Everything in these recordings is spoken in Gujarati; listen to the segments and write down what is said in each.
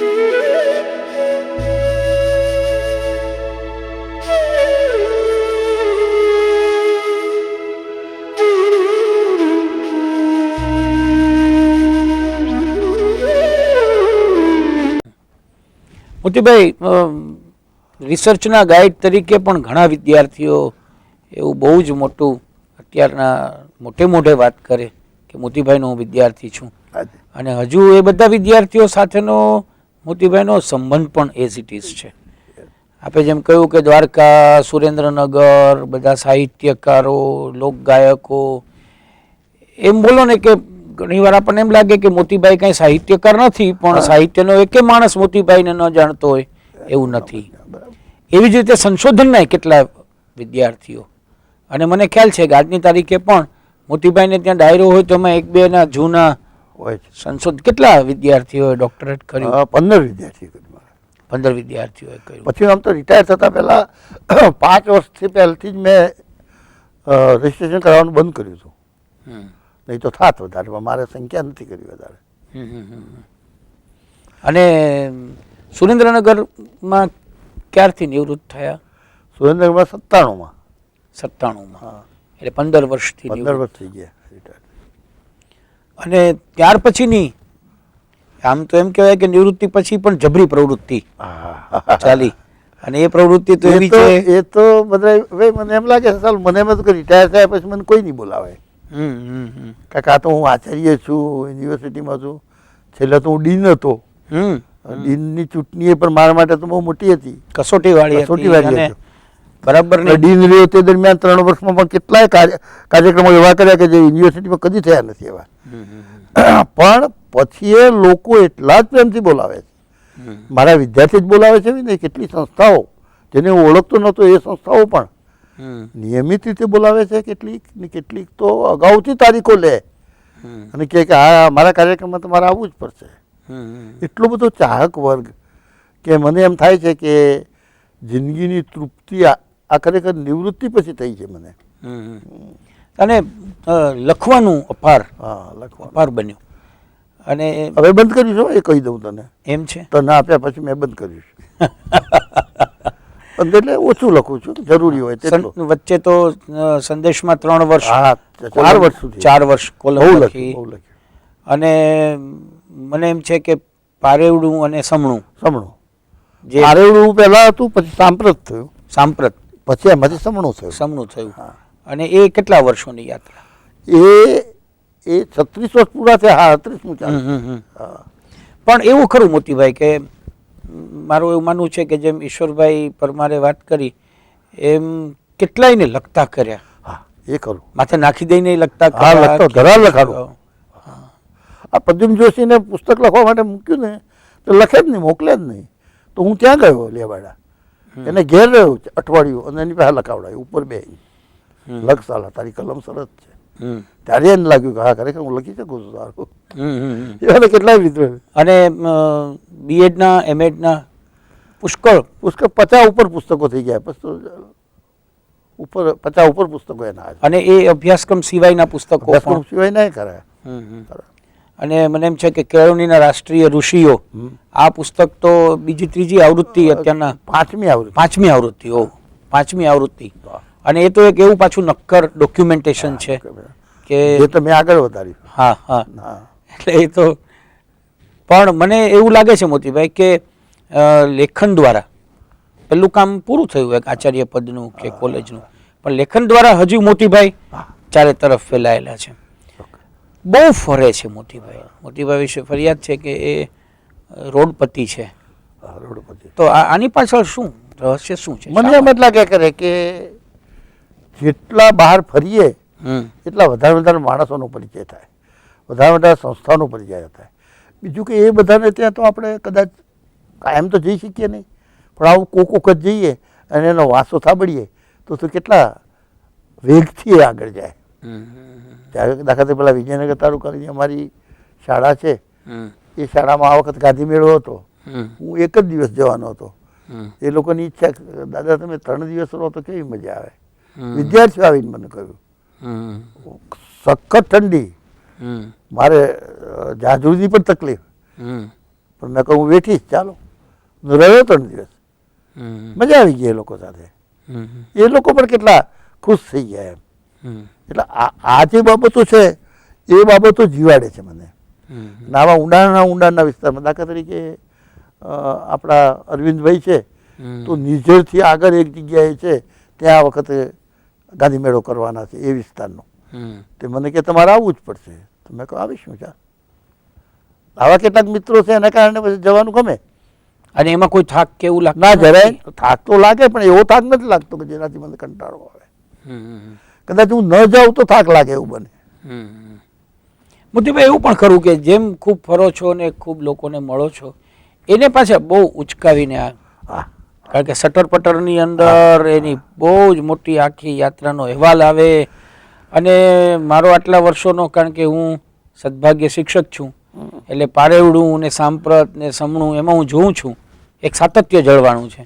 મોતીભાઈ, રિસર્ચના ગાઈડ તરીકે પણ ઘણા વિદ્યાર્થીઓ એવું બહુ જ મોટું અત્યારના મોટે વાત કરે કે મોતીભાઈનો હું વિદ્યાર્થી છું, અને હજુ એ બધા વિદ્યાર્થીઓ સાથેનો મોતીભાઈનો સંબંધ પણ એઝ ઇટ ઇઝ છે. આપણે જેમ કહ્યું કે દ્વારકા, સુરેન્દ્રનગર, બધા સાહિત્યકારો, લોકગાયકો, એમ બોલો ને કે ઘણી વાર આપણને એમ લાગે કે મોતીભાઈ કઈ સાહિત્યકાર નથી, પણ સાહિત્યનો એકે માણસ મોતીભાઈને ન જાણતો હોય એવું નથી. એવી જ રીતે સંશોધનના કેટલા વિદ્યાર્થીઓ, અને મને ખ્યાલ છે કે આજની તારીખે પણ મોતીભાઈને ત્યાં ડાયરો હોય તો એમાં 1-2 જૂના હોય સંશોધન. કેટલા વિદ્યાર્થીઓએ ડોક્ટરેટ કર્યું? 15 વિદ્યાર્થીઓ. 15 વિદ્યાર્થીઓએ કર્યું. પછી આમ તો રિટાયર થતાં પહેલાં 5 વર્ષથી પહેલથી જ મેં રજિસ્ટ્રેશન કરાવવાનું બંધ કર્યું હતું. નહીં તો થાત વધારે, મારે સંખ્યા નથી કરી વધારે. અને સુરેન્દ્રનગરમાં ક્યારથી નિવૃત્ત થયા? સુરેન્દ્રનગરમાં 97માં. 97માં, એટલે 15 વર્ષથી. 15 વર્ષ થઈ ગયા રિટાયર. અને ત્યાર પછીની આમ તો એમ કહેવાય કે નિવૃત્તિ પછી પણ જબરી પ્રવૃત્તિ ચાલી, અને એ પ્રવૃત્તિ તો એવી છે, એ તો બધા મને એમ લાગે ચાલ મને એમ હતું કે રિટાયર થયા પછી મને કોઈ નહીં બોલાવે. કાકા તો હું આચાર્ય છું, યુનિવર્સિટીમાં છું, છેલ્લે તો હું ડીન હતો. ડીનની ચૂંટણી પણ મારા માટે તો બહુ મોટી હતી, કસોટી વાળી. બરાબર. ડીન રહ્યો તે દરમિયાન 3 વર્ષમાં પણ કેટલાય કાર્યક્રમો એવા કર્યા કે જે યુનિવર્સિટીમાં કદી થયા નથી એવા. પણ પછી એ લોકો એટલા જ પ્રેમથી બોલાવે છે, મારા વિદ્યાર્થી જ બોલાવે છે ને. કેટલી સંસ્થાઓ જેને હું ઓળખતો નહોતો એ સંસ્થાઓ પણ નિયમિત રીતે બોલાવે છે. કેટલીક તો અગાઉથી તારીખો લે અને કહે કે હા મારા કાર્યક્રમમાં તમારે આવવું જ પડશે. એટલો બધો ચાહક વર્ગ કે મને એમ થાય છે કે જિંદગીની તૃપ્તિ આ ખરેખર નિવૃત્તિ પછી થઈ છે મને. અને લખવાનું અપાર બન્યું. અને હવે બંધ કર્યું છે, એ કહી દઉં તને. એમ છે? તને આપ્યા પછી મેં બંધ કર્યું છે. એટલે ઓછું લખું છું, જરૂરી હોય તેટલું. વચ્ચે તો સંદેશમાં 3 વર્ષ, 4 વર્ષ સુધી 4 વર્ષ કોલમ લખી. અને મને એમ છે કે પારેવડું અને સમણું. જે પારેવડું પહેલા હતું, પછી સાંપ્રત થયું. પછી એમાંથી સમણું થયું. અને એ કેટલા વર્ષોની યાત્રા? એ 36 વર્ષ પૂરા થયા. 38મું ચાલે. પણ એવું ખરું મોતીભાઈ કે મારું એવું માનવું છે કે જેમ ઈશ્વરભાઈ પરમારે વાત કરી એમ કેટલાયને લખતા કર્યા. એ ખરું. માથે નાખી દઈને લખતા લખાડો. આ પ્રદ્યુમ્ન જોશીને પુસ્તક લખવા માટે મૂક્યું ને તો લખે જ નહીં, મોકલે જ નહીં. તો હું ત્યાં ગયો લેવાડા, એને ઘેર રહ્યો અઠવાડિયું, અને એની પાસે લખાવડાયું ઉપર બે લખ સાલા તારી કલમ સરસ છે. ત્યારે એને લાગ્યું કે હા ખરેખર હું લખી શકું છું સારું. એવા કેટલાય વિદ્વાન. અને બીએડના એમએડના પુષ્કળ 50 ઉપર પુસ્તકો થઈ ગયા. ઉપર 50 ઉપર પુસ્તકો એના. અને એ અભ્યાસક્રમ સિવાયના પુસ્તકો સિવાયના કરાયા. અને મને એમ છે કે કેળવણીના રાષ્ટ્રીય ઋષિઓ, આ પુસ્તક તો બીજી 3જી આવૃત્તિ અત્યારના 5મી આવૃત્તિ. અને એ તો એક એવું પાછું નક્કર ડોક્યુમેન્ટેશન છે કે તમે આગળ વધાર્યું. હા. એટલે એ તો પણ મને એવું લાગે છે મોતીભાઈ કે લેખન દ્વારા પેલું કામ પૂરું થયું એક આચાર્ય પદનું કે કોલેજનું, પણ લેખન દ્વારા હજુ મોતીભાઈ ચારે તરફ ફેલાયેલા છે, બહુ ફરે છે મોતીભાઈ. મોતીભાઈ વિશે ફરિયાદ છે કે એ રોડપતિ છે. તો આની પાછળ શું રહસ્ય શું છે? મને એમ જ લાગે કરે કે જેટલા બહાર ફરીએ એટલા વધારે માણસોનો પરિચય થાય, વધારે સંસ્થાનો પરિચય થાય. બીજું કે એ બધાને ત્યાં તો આપણે કદાચ કાયમ તો જઈ શકીએ નહીં, પણ આવું કોક વખત જઈએ અને એનો વાંસો સાંભળીએ તો કેટલા વેગથી આગળ જાય. ત્યારે દાખલા પેલા વિજયનગર તાલુકાની અમારી શાળા છે, એ શાળામાં આ વખત ગાંધી મેળો હતો. હું એક જ દિવસ જવાનો હતો. એ લોકોની ઈચ્છા, દાદા તમે 3 દિવસ રહો તો કેવી મજા આવે. વિદ્યાર્થીઓ આવીને મને કહ્યું, સખત ઠંડી, મારે જાજુની પણ તકલીફ, પણ મેં કહું હું વેઠીશ, ચાલો. હું રહ્યો 3 દિવસ, મજા આવી ગઈ એ લોકો સાથે. એ લોકો પણ કેટલા ખુશ થઈ ગયા એમ. એટલે આ જે બાબતો છે એ બાબતો જીવાડે છે મને. અને આવા ઊંડાણના વિસ્તારમાં દાખલા તરીકે આપણા અરવિંદભાઈ છે તો નિઝરથી આગળ એક જગ્યાએ છે ત્યાં આ વખતે ગાંધી મેળો કરવાના છે એ વિસ્તારનો. તે મને કે તમારે આવવું જ પડશે. તો મેં કહું આવીશું. ચાલ, આવા કેટલાક મિત્રો છે એના કારણે પછી જવાનું ગમે. અને એમાં કોઈ થાક કેવું લાગે ના, જરાય થાક તો લાગે, પણ એવો થાક નથી લાગતો કે જેનાથી મને કંટાળો આવે. કદાચ હું ન જાઉં તો થાક લાગે એવું બને. મોતીભાઈ એવું પણ ખરું કે જેમ ખૂબ ફરો છો ને ખૂબ લોકોને મળો છો એને પાછા બહુ ઉચકાવીને કારણ કે સટર પટરની અંદર એની બહુ જ મોટી આખી યાત્રાનો અહેવાલ આવે. અને મારો આટલા વર્ષોનો, કારણ કે હું સદભાગ્ય શિક્ષક છું એટલે પારેવડું ને સાંપ્રત ને સમણું એમાં હું જોઉં છું એક સાતત્ય જળવાનું છે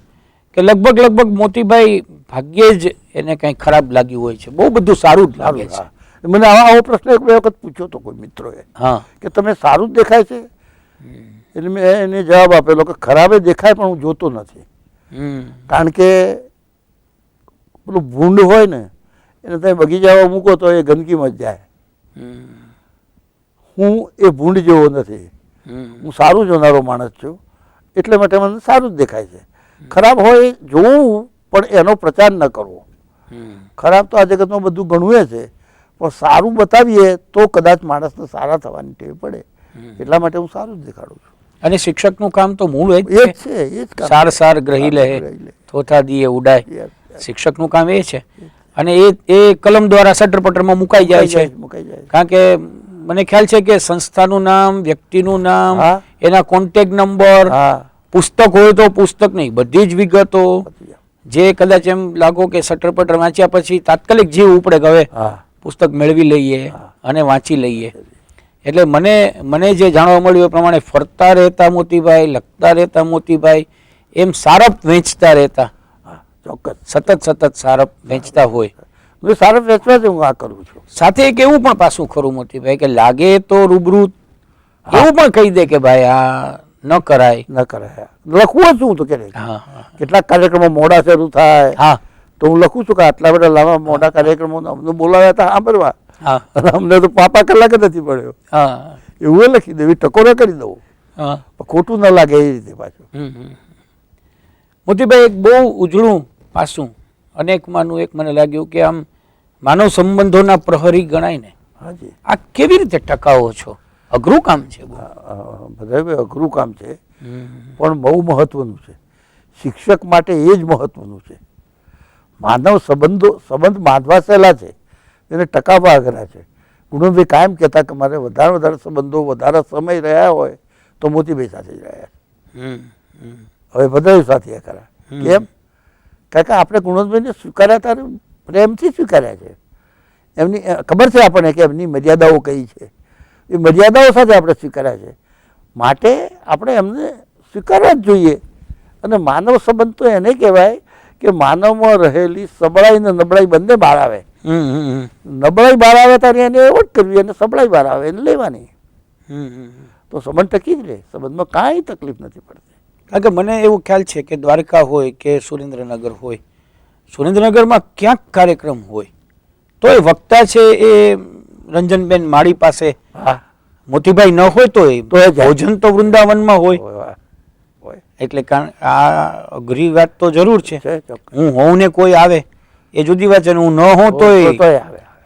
કે લગભગ મોતીભાઈ ભાગ્યે જ એને કંઈ ખરાબ લાગ્યું હોય છે, બહુ બધું સારું જ લાગે છે. મને આવો પ્રશ્ન એક બે વખત પૂછ્યો હતો કોઈ મિત્રોએ કે તમે સારું જ દેખાય છે. એટલે મેં એને જવાબ આપેલો કે ખરાબે દેખાય પણ હું જોતો નથી. કારણ કે પેલું ભૂંડ હોય ને એને તમે બગીચામાં મૂકો તો એ ગંદકીમાં જ જાય. હું એ ભૂંડ જેવો નથી, હું સારું જોનારો માણસ છું. એટલે માટે મને સારું જ દેખાય છે. ખરાબ હોય જોવું પણ એનો પ્રચાર ન કરવો. ખરાબ તો આ જગતમાં બધું ઘણું છે, પણ સારું બતાવીએ તો કદાચ માણસને સારા થવાની ટેવ પડે. એટલા માટે હું સારું જ દેખાડું છું. અને શિક્ષકનું કામ તો મૂળ એ જ છે, સાર ગ્રહી લે થોથા દીએ ઉડાય. શિક્ષકનું કામ એ છે. અને એ કલમ દ્વારા સટર પટરમાં મુકાઈ જાય છે. કારણ કે મને ખ્યાલ છે કે સંસ્થાનું નામ, વ્યક્તિનું નામ, એના કોન્ટેક્ટ નંબર, પુસ્તક હોય તો પુસ્તક નહીં, બધી જ વિગતો જે કદાચ એમ લાગો કે સટર પટર વાંચ્યા પછી તાત્કાલિક જીવ ઉપડે કે હવે પુસ્તક મેળવી લઈએ અને વાંચી લઈએ. એટલે મને જે જાણવા મળ્યું એ પ્રમાણે ફરતા રહેતા મોતીભાઈ, લખતા રહેતા મોતીભાઈ, એમ સારપ વેચતા રહેતા. ચોક્કસ સતત સારપ વેચતા હોય. સારપ વેચવા જ હું આ કરું છું. સાથે એક એવું પણ પાછું ખરું મોતીભાઈ કે લાગે તો રૂબરૂ એવું પણ કહી દે કે ભાઈ આ ન કરાય. લખવું છું તો કે કેટલાક કાર્યક્રમો મોડા શરૂ થાય તો હું લખું છું કે આટલા બધા લાંબા મોટા કાર્યક્રમો અમને બોલાવ્યા હતા સાંભળવા, અમને તો પાપા કલાક જ નથી પડ્યો. એવું લખી દેવી, ટકોરા કરી દઉં, ખોટું ન લાગે એ રીતે પાછું. મોતીભાઈ એક બહુ ઉજળું પાસું અનેકમાંનું એક મને લાગ્યું કે આમ માનવ સંબંધોના પ્રહરી ગણાય ને. આ કેવી રીતે ટકાવો છો? અઘરું કામ છે. બધા અઘરું કામ છે પણ બહુ મહત્વનું છે. શિક્ષક માટે એ જ મહત્વનું છે. માનવ સંબંધ બાંધવા સહેલા છે, એને ટકાવવા અઘરા છે. ગુણવંતભાઈ કાયમ કહેતા કે મારે વધારે સંબંધો વધારે સમય રહ્યા હોય તો મોતીભાઈ સાથે જ રહ્યા છે. હવે બધા સાથે ખરા. કેમ? કારણ કે આપણે ગુણવંતભાઈને સ્વીકાર્યા ત્યારે પ્રેમથી સ્વીકાર્યા છે. એમની ખબર છે આપણને કે એમની મર્યાદાઓ કઈ છે. એ મર્યાદાઓ સાથે આપણે સ્વીકાર્યા છે. માટે આપણે એમને સ્વીકારવા જ જોઈએ. અને માનવ સંબંધ તો એને કહેવાય કે માનવમાં રહેલી સબળાઈ ને નબળાઈ બંને બહાર આવે. નબળાઈ બહાર આવે ત્યારે એને એવોર્ડ કરવી અને સબળાઈ બહાર આવે એને લેવાની. તો સંબંધ ટકી જ રહે. સંબંધમાં કાંઈ તકલીફ નથી પડતી. કારણ કે મને એવું ખ્યાલ છે કે દ્વારકા હોય કે સુરેન્દ્રનગર હોય, સુરેન્દ્રનગરમાં ક્યાંક કાર્યક્રમ હોય તો એ વક્તા છે એ રંજનબેન માળી પાસે, મોતીભાઈ ન હોય તો ભોજન તો વૃંદાવનમાં હોય. એટલે આ અઘરી વાત તો જરૂર છે. હું હોઉં ને કોઈ આવે એ જુદી વાત છે, હું ન હોઉં તો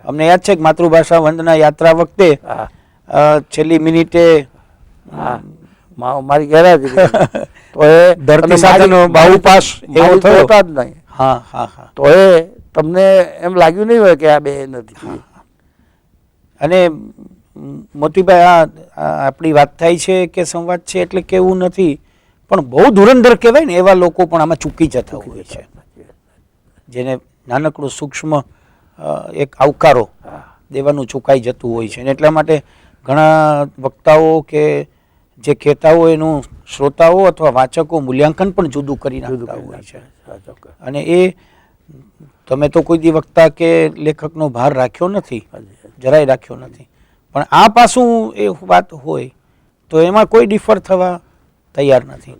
અમને યાદ છે કે માતૃભાષા વંદના યાત્રા વખતે છેલ્લી મિનિટે મારી ગેરહાજરી તો એ ધરતી સાથેનો બાહુપાસ એવો થયો જ નહીં. તો એ તમને એમ લાગ્યું નહીં હોય કે આ બે નથી. અને મોતીભાઈ આપણી વાત થાય છે કે સંવાદ છે એટલે કેવું નથી, પણ બહુ ધુરંધર કહેવાય ને એવા લોકો પણ આમાં ચૂકી જતા હોય છે, જેને નાનકડું સૂક્ષ્મ એક આવકારો દેવાનું ચૂકાઈ જતું હોય છે. એટલા માટે ઘણા વક્તાઓ કે જે કહેતા હોય એનું શ્રોતાઓ અથવા વાચકો મૂલ્યાંકન પણ જુદું કરી નાખતા હોય છે. અને એ તમે તો કોઈ દી વક્તા કે લેખકનો ભાર રાખ્યો નથી, જરાય રાખ્યો નથી, પણ આ પાછું એ વાત હોય તો એમાં કોઈ ડિફર થવા તૈયાર નથી.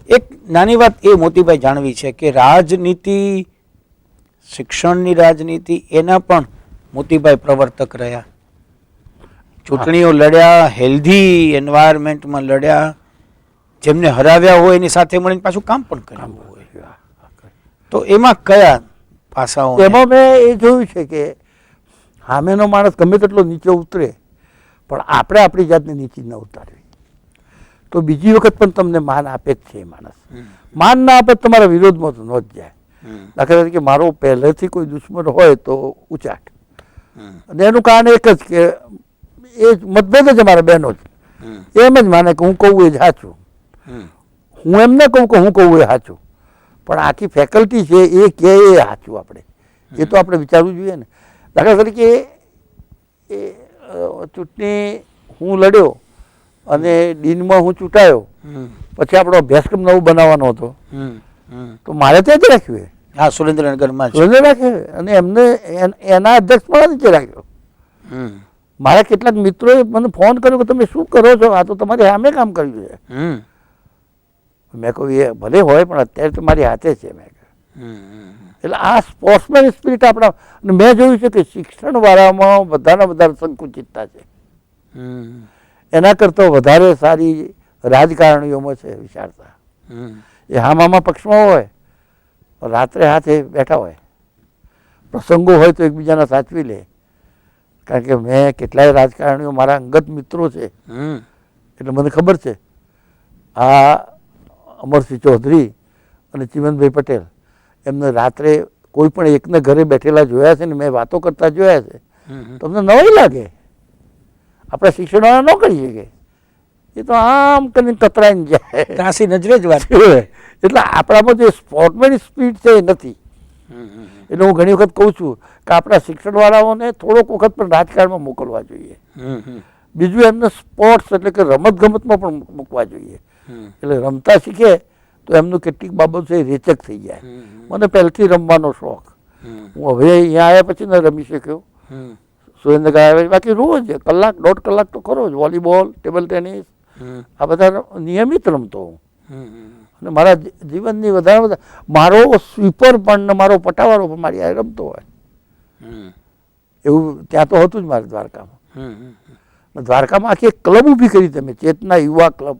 એક નાની વાત એ મોતીભાઈ જાણવી છે કે રાજનીતિ, શિક્ષણની રાજનીતિ એના પણ મોતીભાઈ પ્રવર્તક રહ્યા. ચૂંટણીઓ લડ્યા, હેલ્ધી એન્વાયરમેન્ટમાં લડ્યા, જેમને હરાવ્યા હોય એની સાથે મળીને પાછું કામ પણ કર્યું હોય. તો એમાં કયા પાસાઓ? એમાં મેં એ જોયું છે કે સામેનો માણસ ગમે તેટલો નીચે ઉતરે પણ આપણે આપણી જાતને નીચે ન ઉતારવી તો બીજી વખત પણ તમને માન આપે જ છે. એ માણસ માન ના આપે તમારા વિરોધમાં તો ન જ જાય. દાખલા તરીકે મારો પહેલેથી કોઈ દુશ્મન હોય તો ઉચાટ, અને એનું કારણ એક જ કે એ મતભેદ જ અમારા બહેનો જ એમ જ માને કે હું કહું એ જ સાચું, હું એમ ન કહું કે હું કહું એ સાચું, પણ આખી ફેકલ્ટી છે એ કહે એ સાચું. આપણે એ તો આપણે વિચારવું જોઈએ ને. દાખલા તરીકે એ ચૂંટણી હું લડ્યો અને ડીનમાં હું ચૂંટાયો, પછી આપણો અભ્યાસક્રમ નવો બનાવવાનો હતો તો મારે ત્યાં જ રાખ્યું. હા, સુરેન્દ્રનગરમાં રાખ્યું અને એમને એના અધ્યક્ષ પણ નીચે રાખ્યો. મારા કેટલાક મિત્રોએ મને ફોન કર્યો કે તમે શું કરો છો, આ તો તમારી સામે કામ કર્યું છે. મેં કહ્યું એ ભલે હોય પણ અત્યારે તો મારી હાથે છે. મેં કહ્યું એટલે આ સ્પોર્ટ્સમેન સ્પિરિટ આપણા, મેં જોયું છે કે શિક્ષણવાળામાં બધાના વધારે સંકુચિતતા છે, એના કરતાં વધારે સારી રાજકારણીઓમાં છે વિશાળતા. એ હામામાં પક્ષમાં હોય રાત્રે હાથે બેઠા હોય, પ્રસંગો હોય તો એકબીજાના સાચવી લે. કારણ કે મેં કેટલાય રાજકારણીઓ મારા અંગત મિત્રો છે એટલે મને ખબર છે. આ અમરસિંહ ચૌધરી અને ચિમનભાઈ પટેલ એમને રાત્રે કોઈ પણ એકને ઘરે બેઠેલા જોયા છે ને મેં વાતો કરતા જોયા છે. તમને નવાઈ લાગે, આપણે શિક્ષણવાળા ન કરી શકીએ, એ તો આમ કરીને કતરાઈને જાય, ત્રાસી નજરે જ વાત. એટલે આપણામાં જે સ્પોર્ટમેન સ્પિરિટ છે એ નથી. એટલે હું ઘણી વખત કહું છું કે આપણા શિક્ષણવાળાઓને થોડોક વખત પણ રાજકારણમાં મોકલવા જોઈએ. બીજું એમને સ્પોર્ટ્સ એટલે કે રમતગમતમાં પણ મૂકવા જોઈએ. એટલે રમતા શીખે તો એમનું કેટલીક બાબતો છે રેચક થઈ જાય. મને પહેલથી રમવાનો શોખ, હું હવે અહીંયા આવ્યા પછી ન રમી શક્યો, સુરેન્દ્રનગર આવ્યા બાકી રોજ કલાક 1.5 કલાક તો ખરો જ. વોલીબોલ, ટેબલ ટેનિસ આ બધા નિયમિત રમતો હું. અને મારા જીવનની વધારે મારો સ્વીપર પણ મારો પટાવાળો પણ મારી આ રમતો હોય એવું ત્યાં તો હતું જ મારે દ્વારકામાં. દ્વારકામાં આખી એક ક્લબ ઊભી કરી તમે, ચેતના યુવા ક્લબ.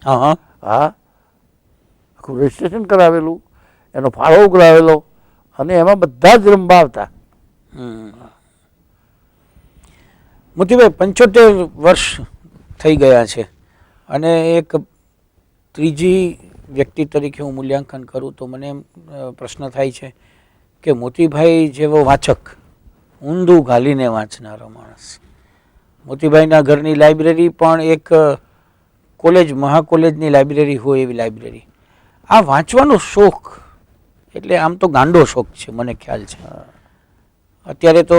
હા, આખું રજિસ્ટ્રેશન કરાવેલું, એનો ફાળો ઉઘરાવેલો અને એમાં બધા જ રમવા આવતા. મોતીભાઈ 75 વર્ષ થઈ ગયા છે અને એક ત્રીજી વ્યક્તિ તરીકે હું મૂલ્યાંકન કરું તો મને એમ પ્રશ્ન થાય છે કે મોતીભાઈ જેવો વાંચક, ઊંધું ઘાલીને વાંચનારો માણસ, મોતીભાઈના ઘરની લાઇબ્રેરી પણ એક કોલેજ, મહાકોલેજની લાઇબ્રેરી હોય એવી લાઇબ્રેરી. આ વાંચવાનો શોખ એટલે આમ તો ગાંડો શોખ છે મને ખ્યાલ છે. અત્યારે તો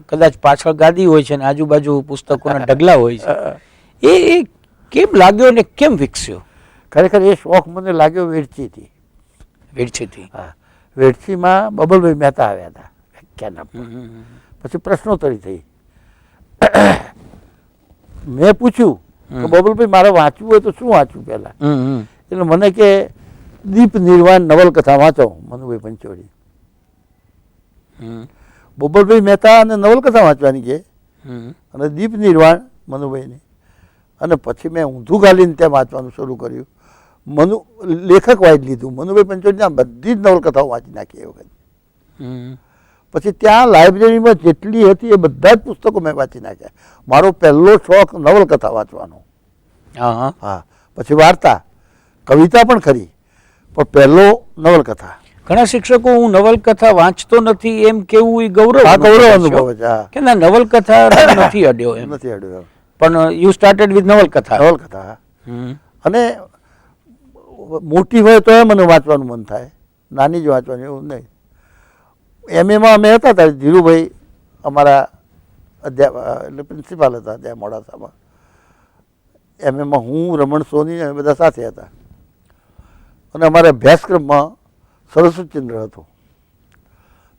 કદાચ પાછળ ગાદી હોય છે ને આજુબાજુ પુસ્તકોના ઢગલા હોય છે. એ કેમ લાગ્યો ને કેમ વિકસ્યો? ખરેખર એ શોખ મને લાગ્યો વેડછીથી. હા, વેડછીમાં બબલભાઈ મહેતા આવ્યા હતા વ્યાખ્યાન આપવા, પછી પ્રશ્નોત્તરી થઈ. મેં પૂછ્યું કે બબલભાઈ મારે વાંચવું હોય તો શું વાંચવું પહેલા? એટલે મને કે દીપ નિર્વાણ નવલકથા વાંચો, મનુભાઈ પંચોળી. બબલભાઈ મહેતા અને નવલકથા વાંચવાની કે અને દીપ નિર્વાણ મનુભાઈની. અને પછી મેં ઊંધું ગાલીને ત્યાં વાંચવાનું શરૂ કર્યું. લેખક વાંચ લીધું, મનુભાઈ પંચોળીના બધી જ નવલકથાઓ વાંચી નાખી એ વખત. પછી ત્યાં લાઇબ્રેરીમાં જેટલી હતી એ બધા જ પુસ્તકો મેં વાંચી નાખ્યા. મારો પહેલો શોખ નવલકથા વાંચવાનો. હા, પછી વાર્તા, કવિતા પણ ખરી, પણ પહેલો નવલકથા. ઘણા શિક્ષકો હું નવલકથા વાંચતો નથી એમ કેવું એ ગૌરવ અનુભવ છે કે ના નવલકથા નથી અડ્યો એમ. નથી અડ્યો, પણ યુ સ્ટાર્ટેડ વિથ નવલકથા. નવલકથા અને મોટી હોય તો મને વાંચવાનું મન થાય, નાની જ વાંચવાની એવું નહીં. એમએમાં અમે હતા ત્યારે ધીરુભાઈ અમારા અધ્યાપક એટલે પ્રિન્સિપાલ હતા ત્યાં મોડાસામાં. એમએમાં હું, રમણ સોની અમે બધા સાથે હતા અને અમારા અભ્યાસક્રમમાં સરસ્વતીચંદ્ર હતો.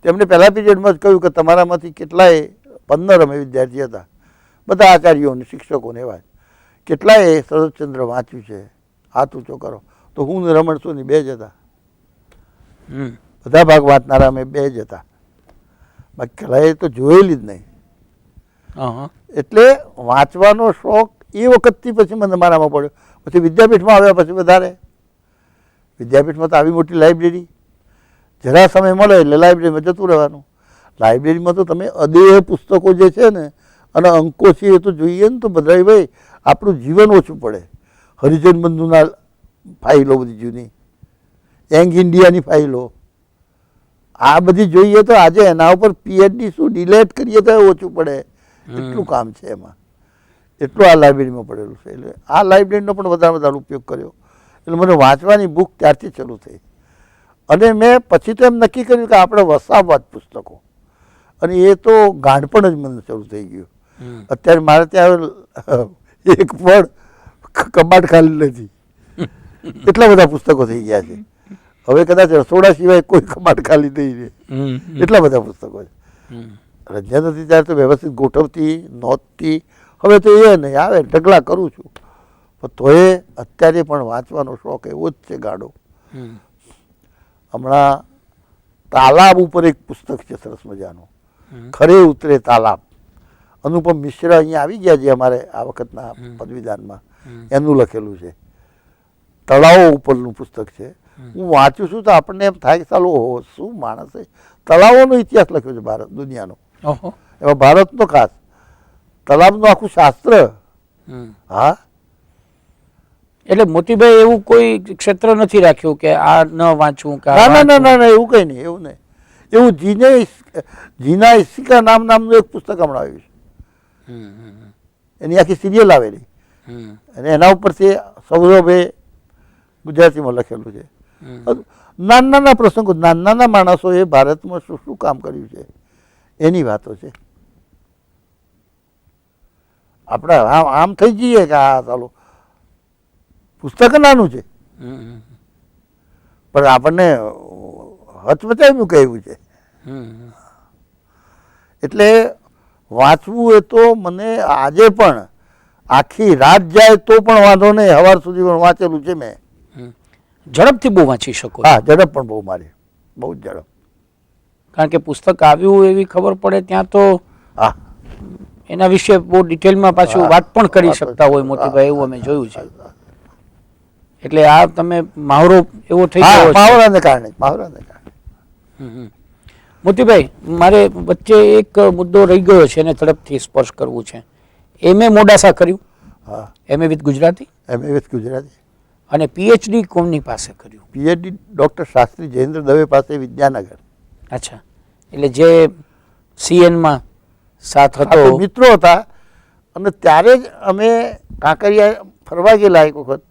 તેમણે પહેલા પીરિયડમાં જ કહ્યું કે તમારામાંથી કેટલાય 15 અમે વિદ્યાર્થી હતા, બધા આચાર્યોને શિક્ષકોને એવા કેટલાય સરસ્વતીચંદ્ર વાંચ્યું છે હાથ ઊંચો કરો. તો હું ને રમણ સોની બે જ હતા. હમ. બધા ભાગ વાંચનારા અમે બે જ હતા. બાકી કલાએ તો જોયેલી જ નહીં. હા. એટલે વાંચવાનો શોખ એ વખતથી પછી મને મારામાં પડ્યો. પછી વિદ્યાપીઠમાં આવ્યા પછી વધારે. વિદ્યાપીઠમાં તો આવી મોટી લાઇબ્રેરી, જરા સમય મળે એટલે લાઇબ્રેરીમાં જતું રહેવાનું. લાઇબ્રેરીમાં તો તમે અદેહ પુસ્તકો જે છે ને અને અંકો છે એ તો જોઈએ ને તો બધા ભાઈ આપણું જીવન ઓછું પડે. હરિજન બંધુના ફાઇલો બધી જૂની, યંગ ઇન્ડિયાની ફાઇલો, આ બધી જોઈએ તો આજે એના ઉપર પીએચડી શું ડિલેટ કરીએ તો ઓછું પડે. એટલું કામ છે એમાં. એટલું આ લાઇબ્રેરીમાં પડેલું છે. એટલે આ લાઇબ્રેરીનો પણ વધારે ઉપયોગ કર્યો. એટલે મને વાંચવાની બુક ત્યારથી શરૂ થઈ. અને મેં પછી તો એમ નક્કી કર્યું કે આપણે વસાવવા જ પુસ્તકો. અને એ તો ગાંડપણ જ મને શરૂ થઈ ગયું. અત્યારે મારે ત્યાં એક પણ કબાટ ખાલી નથી. એટલા બધા પુસ્તકો થઈ ગયા છે. હવે કદાચ રસોડા સિવાય કોઈ કબાટ ખાલી નહીં રહે. એટલા બધા પુસ્તકો છે. રજા નથી ત્યારે તો વ્યવસ્થિત ગોઠવતી નોંધતી. હવે તો એ નહીં, આવે ઢગલા કરું છું. પણ તોય અત્યારે પણ વાંચવાનો શોખ એવો જ છે ગાડો. હમણાં તાલાબ ઉપર એક પુસ્તક છે સરસ મજાનું, ખરે ઉતરે તાલાબ. અનુપમ મિશ્ર અહીંયા આવી ગયા છે અમારે આ વખતના પદવીદાનમાં. એનું લખેલું છે. તળાવો ઉપરનું પુસ્તક છે. હું વાંચું છું તો આપણને એમ થાય કે ચાલો ઓહો શું માણસે તળાવોનો ઇતિહાસ લખ્યો છે ભારત દુનિયાનો. એમાં ભારતનો ખાસ તળાવનું આખું શાસ્ત્ર. હા, એટલે મોતીભાઈ એવું કોઈ ક્ષેત્ર નથી રાખ્યું કે આ ન વાંચવું કે ના ના ના ના ના એવું કંઈ નહીં, એવું નહીં. એવું જીના ઇસ્સિકા નામનું એક પુસ્તક હમણાં આવ્યું છે. એની આખી સિરિયલ આવેલી અને એના ઉપરથી સૌરભે ગુજરાતીમાં લખેલું છે. નાના નાના પ્રસંગો, નાના નાના માણસોએ ભારતમાં શું શું કામ કર્યું છે એની વાતો છે. આપણે આમ થઈ જઈએ કે હા ચાલો પુસ્તક નાનું છે પણ આપણને હચમચાવ્યું કહેવું છે. એટલે વાંચવું એ તો મને આજે પણ આખી રાત જાય તો પણ વાંધો નહીં, સવાર સુધી પણ વાંચેલું છે મેં. ઝડપથી બહુ વાંચી શકો. હા, ઝડપ પણ બહુ મારી, બહુ જ ઝડપ. કારણ કે પુસ્તક આવ્યું એવી ખબર પડે ત્યાં તો હા, એના વિશે બહુ ડિટેલમાં પાછું વાત પણ કરી શકતા હોય મોતીભાઈ, એવું અમે જોયું છે. એટલે આ તમે માવરો એવો થઈ ગયો છે. માવરાને કારણે. મોતીભાઈ, મારે વચ્ચે એક મુદ્દો રહી ગયો છે એને ઝડપથી સ્પર્શ કરવું છે. એમએ મોડાસા કર્યું? હા, MA with Gujarati. MA with Gujarati. અને પીએચડી કોમની પાસે કર્યું? પીએચડી ડૉક્ટર શાસ્ત્રી જયેન્દ્ર દવે પાસે વિદ્યાનગર. અચ્છા, એટલે જે સીએનમાં સાથ હતો, મિત્રો હતા. અને ત્યારે જ અમે કાંકરિયા ફરવા ગયેલા એક વખત.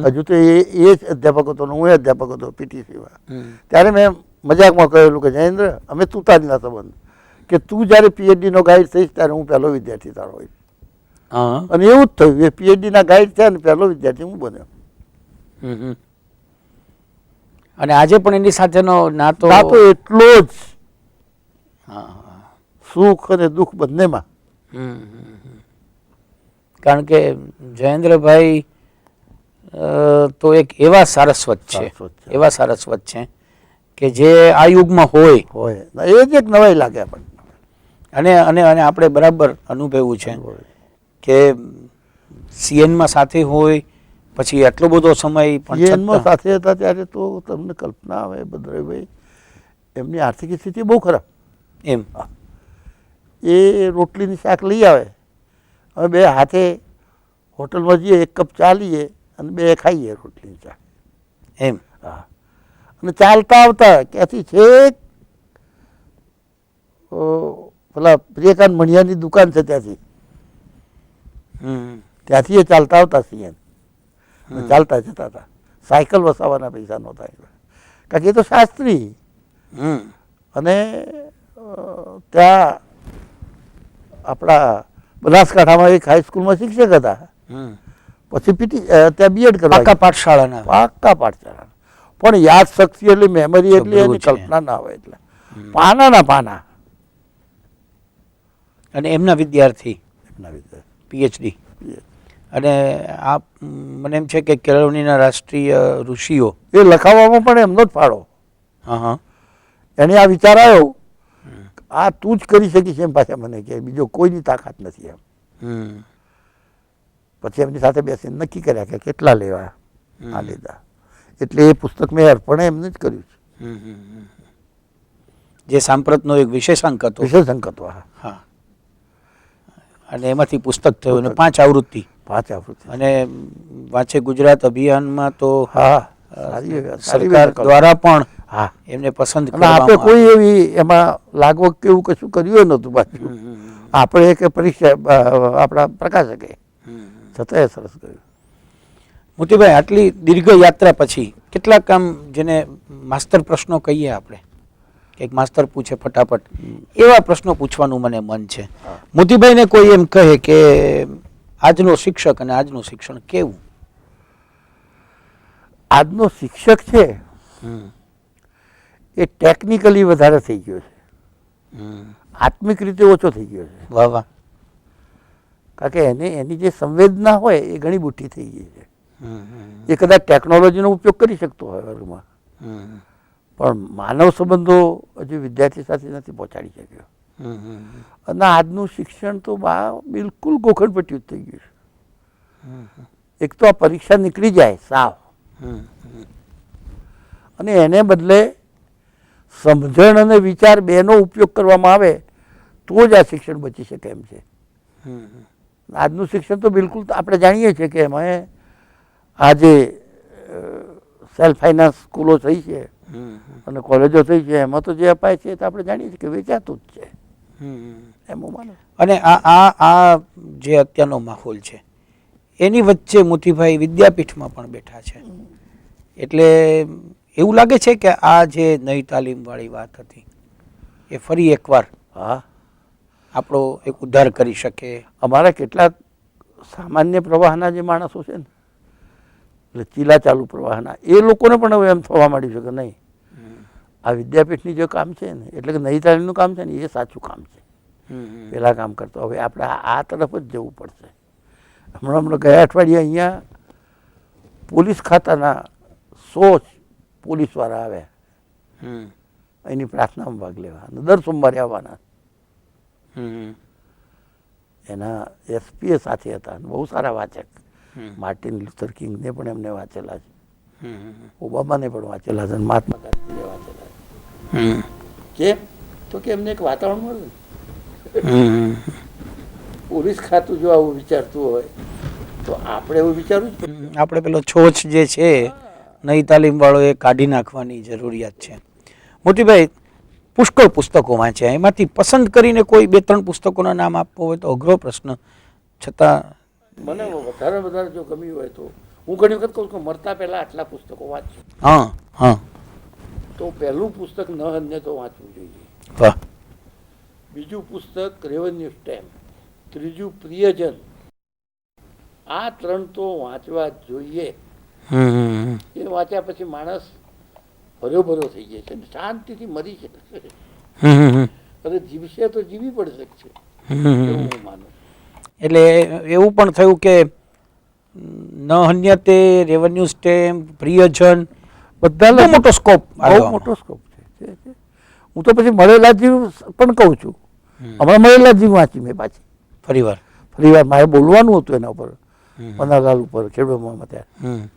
હજુ તો એ જ અધ્યાપક હતો ને હું એ અધ્યાપક હતો પીટીસીમાં. ત્યારે મેં મજાકમાં કહેલું કે જયેન્દ્ર અમે તુતારીના સંબંધ, કે તું જ્યારે પીએચડીનો ગાઈડ થઈશ ત્યારે હું પહેલો વિદ્યાર્થી તારો હોઈશ. અને એવું જ થયું. એ પીએચડીના ગાઈડ થયા ને પહેલો વિદ્યાર્થી હું બન્યો. અને આજે પણ એની સાથેનો નાતો એટલો જ, સુખ અને દુઃખ બંનેમાં. કારણ કે જયેન્દ્રભાઈ તો એક એવા સારસ્વત છે, એવા સારસ્વત છે કે જે આ યુગમાં હોય એ જ એક નવાઈ લાગે આપણને. અને અને અને આપણે બરાબર અનુભવ્યું છે કે સીએનમાં સાથે હોય પછી આટલો બધો સમય પણ સાથે હતા ત્યારે તો તમને કલ્પના આવે ભદ્રભાઈ, એમની આર્થિક સ્થિતિ બહુ ખરાબ. એમ એ રોટલીની શાક લઈ આવે, હવે બે હાથે હોટલમાં જઈએ, એક કપ ચા લઈએ અને બે ખાઈએ રોટલીની શાક. એમ. હા, અને ચાલતા આવતા ક્યાંથી છેક પેલા પ્રિયકાંત મણિયાની દુકાન છે ત્યાંથી એ ચાલતા આવતા સીએન. ચાલતા જતા હતા. સાયકલ વસાવવાના પૈસા નહોતા, કારણ કે એ તો શાસ્ત્રી. અને ત્યાં આપણા બનાસકાંઠામાં એક હાઈસ્કૂલમાં શિક્ષક હતા. પછી ત્યાં બીએડ કરવા પાકા પાઠશાળાના. પણ યાદ શક્તિ એટલી, મેમરી એટલી, એની કલ્પના ના હોય. એટલે પાનાના પાના. અને એમના વિદ્યાર્થી પીએચડી. અને આ મને એમ છે કે કેળવણીના રાષ્ટ્રીય ઋષિઓ એ લખાવવામાં પણ એમનો જ ફાળો. હા હા એને આ વિચાર આવ્યો, આ તું જ કરી શકીશ એમ પાછા મને કે બીજો કોઈની તાકાત નથી એમ. હમ પછી એમની સાથે બેસીને નક્કી કર્યા કે કેટલા લેવા. આ લીધા એટલે એ પુસ્તક મેં અર્પણ એમને જ કર્યું છે. જે સાંપ્રતનો એક વિશેષાંક હતો. વિશેષાંક હતો. હા અને એમાંથી પુસ્તક થયું અને 5 આવૃત્તિ. 5 આવૃત્તિ. અને વાંચે ગુજરાત અભિયાનમાં તો હા સરકાર દ્વારા પણ હા એમને પસંદ અને આપણે કરવામાં કોઈ એવી એમાં લાગવગ કે એવું કશું કર્યું નહોતું પાછું. આપણે એક પરીક્ષા આપણા પ્રકાશકે છતાંય સરસ કર્યું. મોતીભાઈ, આટલી દીર્ઘ યાત્રા પછી કેટલાક આમ જેને માસ્તર પ્રશ્નો કહીએ આપણે, કે એક માસ્તર પૂછે ફટાફટ, એવા પ્રશ્નો પૂછવાનું મને મન છે. મોતીભાઈને કોઈ એમ કહે કે આજનો શિક્ષક અને આજનું શિક્ષણ કેવું? આજનો શિક્ષક છે એ ટેકનિકલી વધારે થઈ ગયો છે, આત્મિક રીતે ઓછો થઈ ગયો છે. વાહ વાહ. કારણ કે એની જે સંવેદના હોય એ ઘણી બુઠ્ઠી થઈ ગઈ છે. એ કદાચ ટેકનોલોજીનો ઉપયોગ કરી શકતો હોય વર્ગમાં, પણ માનવ સંબંધો હજુ વિદ્યાર્થી સાથે નથી પહોંચાડી શક્યો. અને આજનું શિક્ષણ તો બિલકુલ ગોખણપટ્યું થઈ ગયું છે. એક તો આ પરીક્ષા નીકળી જાય સાવ, અને એને બદલે સમજણ અને વિચાર બેનો ઉપયોગ કરવામાં આવે તો જ આ શિક્ષણ બચી શકે એમ છે. આજનું શિક્ષણ તો બિલકુલ આપણે જાણીએ છીએ કે એમાં આ જે સેલ્ફ ફાઇનાન્સ સ્કૂલો થઈ છે અને કોલેજો થઈ છે એમાં તો જે અપાય છે તો આપણે જાણીએ છીએ કે વેચાતું જ છે એમ હું માનું. અને આ જે અત્યારનો માહોલ છે એની વચ્ચે મોતીભાઈ વિદ્યાપીઠમાં પણ બેઠા છે, એટલે એવું લાગે છે કે આ જે નઈ તાલીમવાળી વાત હતી એ ફરી એકવાર આપણો એક ઉદ્ધાર કરી શકે. અમારા કેટલાક સામાન્ય પ્રવાહના જે માણસો છે ને, એટલે ચીલા ચાલુ પ્રવાહના, એ લોકોને પણ હવે એમ થવા માંડ્યું છે કે નહીં, આ વિદ્યાપીઠની જે કામ છે ને, એટલે કે નઈ તાલીમનું કામ છે ને એ સાચું કામ છે પેલા કામ કરતો. હવે આપણે આ તરફ જ જવું પડશે. હમણાં ગયા અઠવાડિયે અહીંયા પોલીસ ખાતાના 100 પોલીસવાળા આવ્યા એની પ્રાર્થનામાં ભાગ લેવા, અને દર સોમવારે આવવાના. એના એસપીએ સાથે હતા, બહુ સારા વાચક. માર્ટિન લ્યુથર કિંગને પણ એમને વાંચેલા છે, ઓબામાને પણ વાંચેલા છે, મહાત્મા ગાંધીને વાંચેલા છે. કેમ તો કે એમને એક વાતાવરણ મળ્યું. પોલીસ ખાતું જો આવું વિચારતું હોય તો આપણે એવું વિચારવું જ. આપણે પેલો છોછ જે છે નઈ તાલીમ વાળો એ કાઢી નાખવાની જરૂરિયાત છે. મોતીભાઈ, પુષ્કળ પુસ્તકો વાંચ્યા, એમાંથી પસંદ કરીને કોઈ 2-3 પુસ્તકોના નામ આપવો હોય તો અઘરો પ્રશ્ન, છતાં મને વધારે જો ગમ્યું હોય તો હું ઘણી વખત કહું છું મરતા પહેલા આટલા પુસ્તકો વાંચજો. હા હા. તો પહેલું પુસ્તક ન હન્ને તો વાંચવું જોઈએ. વાહ. બીજું પુસ્તક રેવન્યુ સ્ટેમ્પ, ત્રીજું પ્રિયજન. આ 3 તો વાંચવા જોઈએ. એ વાંચ્યા પછી માણસ ભર્યો થઈ જાય છે, શાંતિથી મરી શકે અને જીવશે તો જીવી પણ શકશે એવું હું માનું. એટલે એવું પણ થયું કે ન હન્યતે, રેવન્યુ સ્ટેમ્પ, પ્રિયજન, બધા મોટો સ્કોપ, બહુ મોટો સ્કોપ છે. હું તો પછી મળેલા જીવ પણ કહું છું. હમણાં મળેલા જીવ વાંચી મેં પાછી ફરીવાર મારે બોલવાનું હતું એના ઉપર, પન્નાલાલ ઉપર, ખેડૂતોમાં. ત્યાં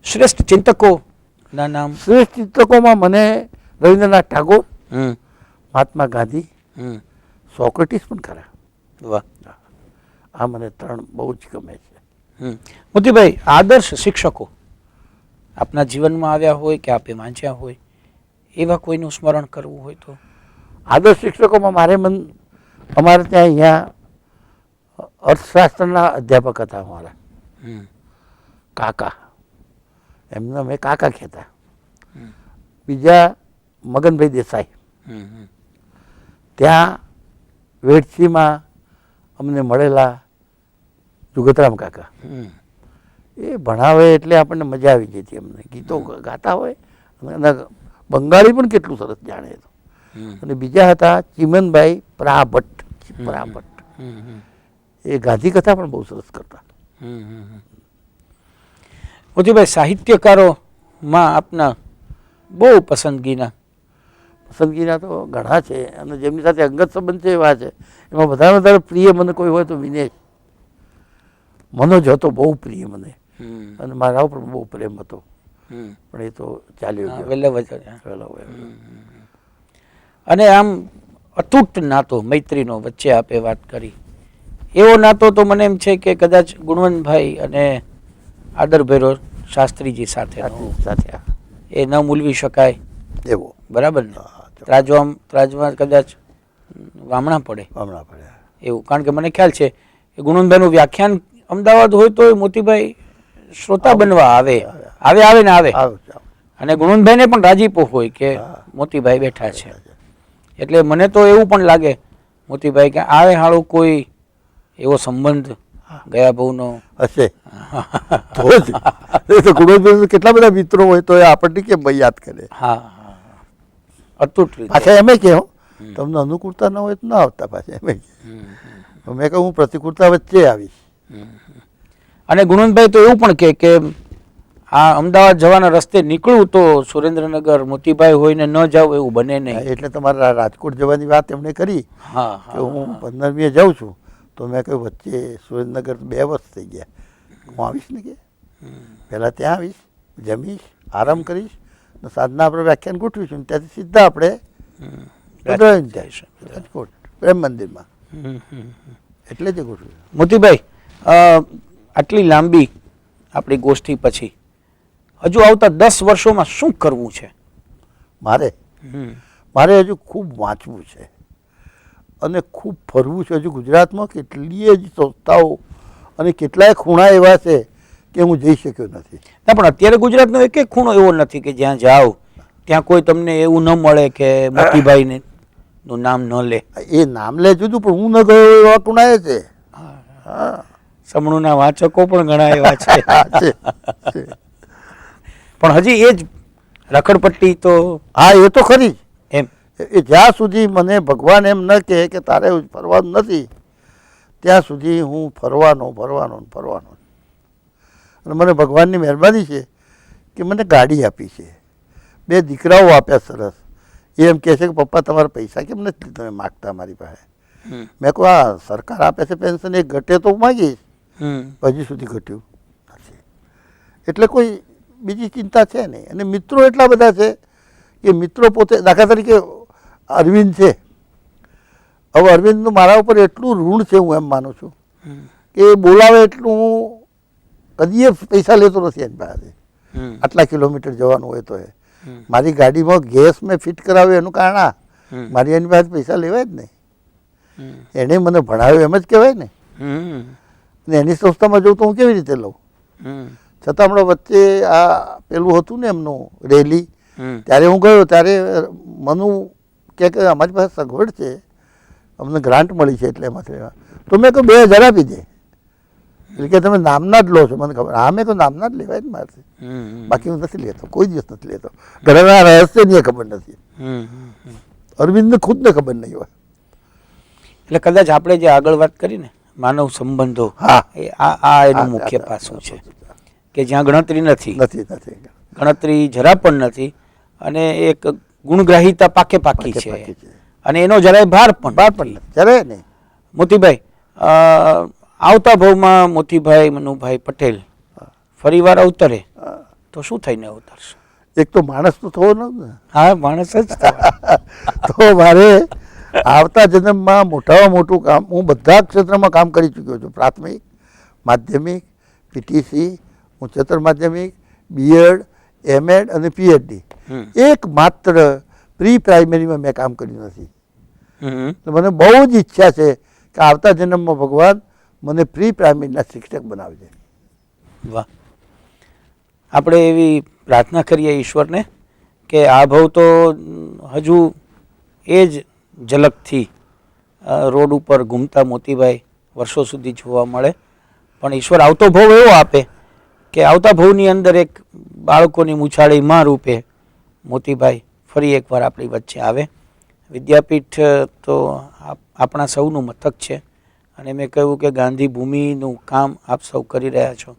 શ્રેષ્ઠ ચિંતકો ના નામ? શ્રેષ્ઠ ચિંતકોમાં મને રવિન્દ્રનાથ ટાગોર, મહાત્મા ગાંધી, સોક્રેટિસ પણ ખરા. વાહ. આ મને 3 બહુ જ ગમે છે. મોતીભાઈ, આદર્શ શિક્ષકો આપના જીવનમાં આવ્યા હોય કે આપે વાંચ્યા હોય, એવા કોઈનું સ્મરણ કરવું હોય તો? આદર્શ શિક્ષકોમાં અમારે ત્યાં અહીંયા અર્થશાસ્ત્રના અધ્યાપક હતા અમારા કાકા, એમને અમે કાકા કહેતા. બીજા મગનભાઈ દેસાઈ, ત્યાં વેડસીમાં અમને મળેલા જુગતરામ કાકા. એ ભણાવે એટલે આપણને મજા આવી જતી. અમને ગીતો ગાતા હોય અને બંગાળી પણ કેટલું સરસ જાણે. અને બીજા હતા ચિમનભાઈ પ્રાભટ્ટ. એ ગાંધી કથા પણ બહુ સરસ કરતા. મોતીભાઈ, સાહિત્યકારોમાં આપના બહુ પસંદગીના તો ઘણા છે અને જેમની સાથે અંગત સંબંધ છે એવા છે. એમાં વધારે પ્રિય મને કોઈ હોય તો વિનેશ. મનોજ હતો બહુ પ્રિય મને અને મારા ઉપર બહુ પ્રેમ હતો, પણ એ તો ચાલ્યો ગયો. વહેલો. અને આમ અતૂટ નાતો મૈત્રીનો વચ્ચે આપે વાત કરી, એવો નાતો તો મને એમ છે કે કદાચ ગુણવંતભાઈ અને આદરભેરો શાસ્ત્રીજી સાથે એ ન મૂલવી શકાય એવો. બરાબર ને? ત્રાજવા કદાચ વામણા પડે એવું. કારણ કે મને ખ્યાલ છે કે ગુણવંતભાઈનું વ્યાખ્યાન અમદાવાદ હોય તો મોતીભાઈ શ્રોતા બનવા આવે ને આવે. અને ગુણવંતભાઈને પણ રાજીપો હોય કે મોતીભાઈ બેઠા છે. એટલે મને તો એવું પણ લાગે મોતીભાઈ કે આવે હાળું કોઈ એવો સંબંધ ગયા બહુનો હશે તો ગુણવંતભાઈ કેટલા બધા મિત્રો હોય તો આપણને કેમ યાદ કરે. હા, અતૂટ રીતે. પાછા એમ કે તમને અનુકૂળતા ન હોય તો ના આવતા. પાછા એમ મેં કહું હું પ્રતિકૂળતા વચ્ચે આવીશ. અને ગુણવંતભાઈ તો એવું પણ કે આ અમદાવાદ જવાના રસ્તે નીકળું તો સુરેન્દ્રનગર મોતીભાઈ હોય ને ન જાવ એવું બને નહીં. એટલે તમારા રાજકોટ જવાની વાત એમણે કરી કે હું 15મીએ જાઉં છું, તો મેં કહ્યું વચ્ચે સુરેન્દ્રનગર 2 વર્ષ થઈ ગયા, હું આવીશ ને કે પહેલાં ત્યાં આવીશ, જમીશ, આરામ કરીશ ને સાંજના આપણે વ્યાખ્યાન ગોઠવીશું, ત્યાંથી સીધા આપણે રાજકોટ પ્રેમ મંદિરમાં એટલે જ ગોઠવ્યું. મોતીભાઈ, આટલી લાંબી આપણી ગોષ્ઠી પછી હજુ આવતા 10 વર્ષોમાં શું કરવું છે? મારે હજુ ખૂબ વાંચવું છે અને ખૂબ ફરવું છે. હજુ ગુજરાતમાં કેટલીય જ સંસ્થાઓ અને કેટલાય ખૂણા એવા છે કે હું જઈ શક્યો નથી. ના, પણ અત્યારે ગુજરાતનો એક ખૂણો એવો નથી કે જ્યાં જાઓ ત્યાં કોઈ તમને એવું ન મળે કે મોતીભાઈને નું નામ ન લે. એ નામ લે જુદું, પણ હું ન ગયો એવા ખૂણાએ છે. સમણુના વાચકો પણ ઘણા એવા છે. પણ હજી એ જ રખડપટ્ટી તો એ તો ખરી એમ. એ જ્યાં સુધી મને ભગવાન એમ ન કહે કે તારે ફરવાનું નથી ત્યાં સુધી હું ફરવાનો. અને મને ભગવાનની મહેરબાની છે કે મને ગાડી આપી છે, 2 દીકરાઓ આપ્યા સરસ. એ એમ કહે છે કે પપ્પા તમારા પૈસા કેમ નથી તમે માગતા મારી પાસે? મેં કહું આ સરકાર આપે છે પેન્શન, એ ઘટે તો માગીશ. હજી સુધી ઘટ્યું નથી. એટલે કોઈ બીજી ચિંતા છે નહીં. અને મિત્રો એટલા બધા છે કે મિત્રો પોતે, દાખલા તરીકે અરવિંદ છે. હવે અરવિંદનું મારા ઉપર એટલું ઋણ છે, હું એમ માનું છું કે બોલાવે એટલું હું કદીએ પૈસા લેતો નથી એની પાસે. આટલા કિલોમીટર જવાનું હોય તો મારી ગાડીમાં ગેસ મેં ફિટ કરાવ્યો એનું કારણ મારી એની પાસે પૈસા લેવાય જ નહીં. એણે મને ભણાવ્યો એમ જ કહેવાય ને. અને એની સંસ્થામાં જવું તો હું કેવી રીતે લઉં? છતાં હમણાં વચ્ચે આ પેલું હતું ને એમનું રેલી, ત્યારે હું ગયો. ત્યારે મનુ કે અમારી પાસે સગવડ છે, અમને ગ્રાન્ટ મળી છે એટલે એમાંથી તો મેં કહ્યું 2000 આપી દે. એટલે કે તમે નામના જ લો છો? મને ખબર. હા, મેં કહ્યું નામના જ લેવાય ને મારથી, બાકી હું નથી લેતો, કોઈ દિવસ નથી લેતો. ઘણા રહસ્યની ખબર નથી, અરવિંદને ખુદને ખબર નહીં હોય. એટલે કદાચ આપણે જે આગળ વાત કરી ને માનવ સંબંધો, આ એનું મુખ્ય પાસું છે કે જ્યાં ગણતરી નથી, ગણતરી જરા પણ નથી. અને એક ગુણગ્રાહિતા પાકી છે અને એનો જરાય ભાર પણ જરાય નહીં. મોતીભાઈ, આવતા ભાવમાં મોતીભાઈ મનુભાઈ પટેલ ફરીવાર અવતરે તો શું થઈને અવતરશે? એક તો માણસ તો થવો ને. હા, માણસ જ તો મારે આવતા જન્મમાં મોટામાં મોટું કામ, હું બધા ક્ષેત્રમાં કામ કરી ચૂક્યો છું. પ્રાથમિક, માધ્યમિક, પીટીસી, ઉચ્ચતર માધ્યમિક, બીએડ, એમએડ અને પીએચડી. એક માત્ર પ્રી પ્રાઇમરીમાં મેં કામ કર્યું નથી. મને બહુ જ ઈચ્છા છે કે આવતા જન્મમાં ભગવાન મને પ્રી પ્રાઇમરીના શિક્ષક બનાવજે. વાહ! આપણે એવી પ્રાર્થના કરીએ ઈશ્વરને કે આ ભાવ તો હજુ એ જ ઝલકથી રોડ ઉપર ઘૂમતા મોતીભાઈ વર્ષો સુધી જોવા મળે, પણ ઈશ્વર આવતો ભાવ એવો આપે કે આવતા ભાવની અંદર એક બાળકોની મૂછાળી માં રૂપે મોતીભાઈ ફરી એકવાર આપણી વચ્ચે આવે. વિદ્યાપીઠ તો આપણા સૌનું મથક છે અને મેં કહ્યું કે ગાંધી ભૂમિનું કામ આપ સૌ કરી રહ્યા છો,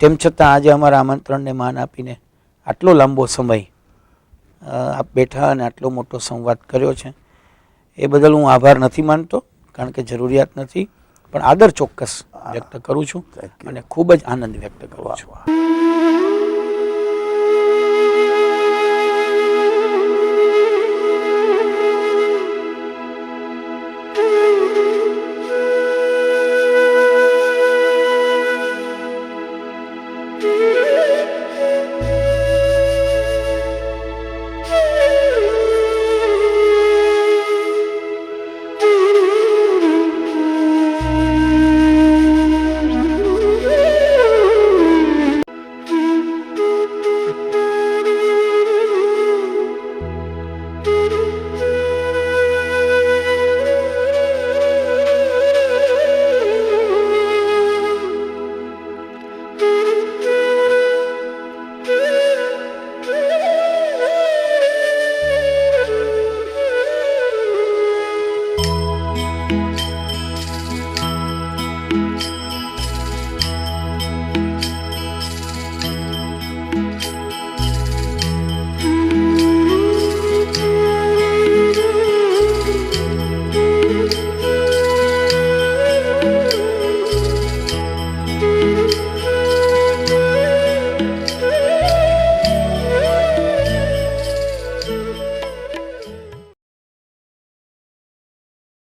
તેમ છતાં આજે અમારા આમંત્રણને માન આપીને આટલો લાંબો સમય આપ બેઠા અને આટલો મોટો સંવાદ કર્યો છે, એ બદલ હું આભાર નથી માનતો, કારણ કે જરૂરિયાત નથી, પણ આદર ચોક્કસ વ્યક્ત કરું છું અને ખૂબ જ આનંદ વ્યક્ત કરું છું.